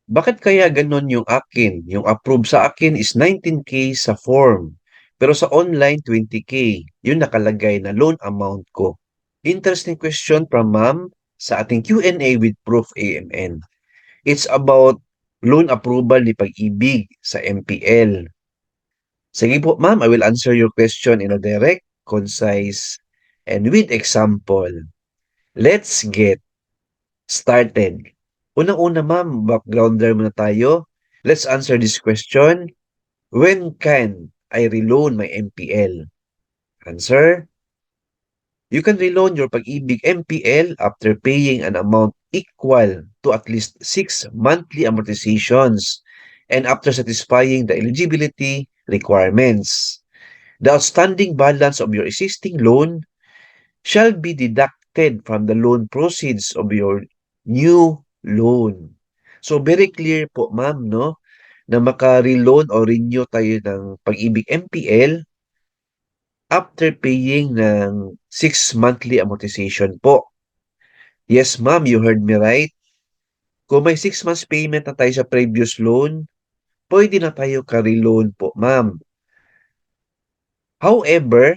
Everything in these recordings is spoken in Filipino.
Bakit kaya gano'n yung akin? Yung approve sa akin is 19K sa form, pero sa online 20K, yung nakalagay na loan amount ko. Interesting question from ma'am sa ating Q&A with Proof AMN. It's about loan approval ni Pag-ibig sa MPL. Sige po ma'am, I will answer your question in a direct, concise, and with example. Let's get started. Unang-una ma'am, backgrounder muna tayo. Let's answer this question. When can I reloan my MPL? Answer, you can reloan your Pag-ibig MPL after paying an amount equal to at least 6 monthly amortizations and after satisfying the eligibility requirements. The outstanding balance of your existing loan shall be deducted from the loan proceeds of your new loan. So very clear po ma'am, no, na maka-reloan o renew tayo ng Pag-ibig MPL after paying ng 6 monthly amortization po. Yes ma'am, you heard me right. Kung may 6 months payment na tayo sa previous loan, pwede na tayo ka-reloan po ma'am. However,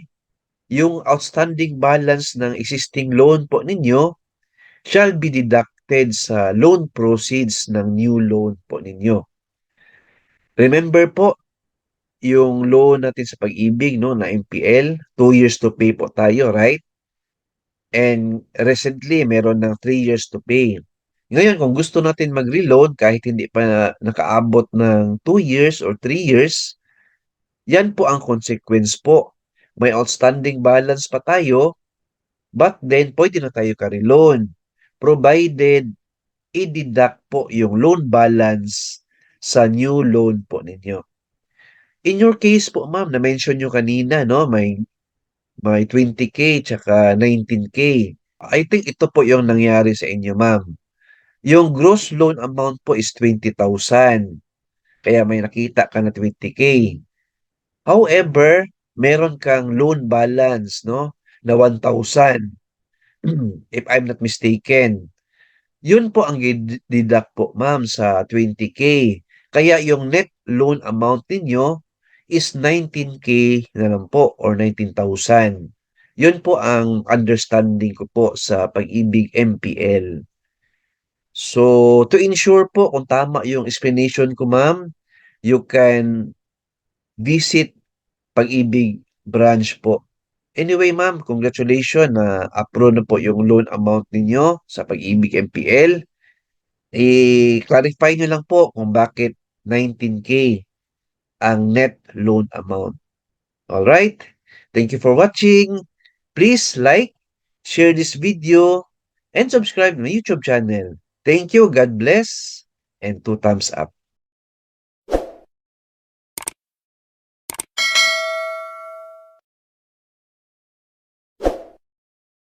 yung outstanding balance ng existing loan po ninyo shall be deducted sa loan proceeds ng new loan po ninyo. Remember po, yung loan natin sa Pag-ibig, no, na MPL, 2 years to pay po tayo, right? And recently, meron ng 3 years to pay. Ngayon, kung gusto natin mag-reload kahit hindi pa nakaabot ng 2 years or 3 years, yan po ang consequence po. May outstanding balance pa tayo, but then pwede na tayo ka-reloan. Provided i-deduct po yung loan balance sa new loan po ninyo. In your case po, ma'am, na-mention nyo kanina, no, may 20K tsaka 19K. I think ito po yung nangyari sa inyo, ma'am. Yung gross loan amount po is 20,000. Kaya may nakita ka na 20K. However, meron kang loan balance, no, na 1,000. If I'm not mistaken. Yun po ang deduct po ma'am sa 20K. Kaya yung net loan amount ninyo is 19K na lang po or 19,000. Yun po ang understanding ko po sa Pag-ibig MPL. So, to ensure po kung tama yung explanation ko ma'am, you can visit Pag-ibig branch po. Anyway ma'am, congratulations na approve na po yung loan amount ninyo sa Pag-ibig MPL. I-clarify nyo lang po kung bakit 19K ang net loan amount. Alright? Thank you for watching. Please like, share this video, and subscribe to my YouTube channel. Thank you. God bless. And 2 thumbs up.